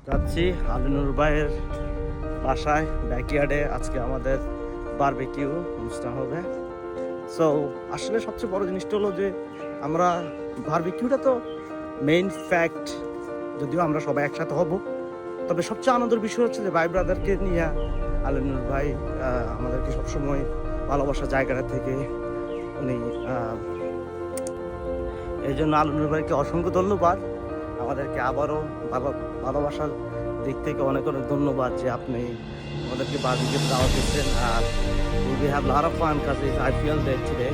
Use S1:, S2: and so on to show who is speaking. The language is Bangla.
S1: যাচ্ছি আলিনুর ভাইয়ের বাসায় ব্যাকইয়ার্ডে। আজকে আমাদের বারবিকিউ অনুষ্ঠান হবে। সো আসলে সবচেয়ে বড় জিনিসটা হলো যে আমরা বারবিকিউটা তো মেইন ফ্যাক্ট, যদিও আমরা সবাই একসাথে হব, তবে সবচেয়ে আনন্দের বিষয় হচ্ছে যে ভাই ব্রাদারকে নিয়ে আলিনুর ভাই আমাদেরকে সবসময় ভালোবাসার জায়গাটা থেকে উনি এই জন্য আলিনুর ভাইকে অসংখ্য ধন্যবাদ। আমাদেরকে আবারও ভালোবাসার দিক থেকে অনেক অনেক ধন্যবাদ যে আপনি আমাদেরকে বারবিকিউ দাওয়াত দিচ্ছেন। আর we have a lot of fun because I feel that today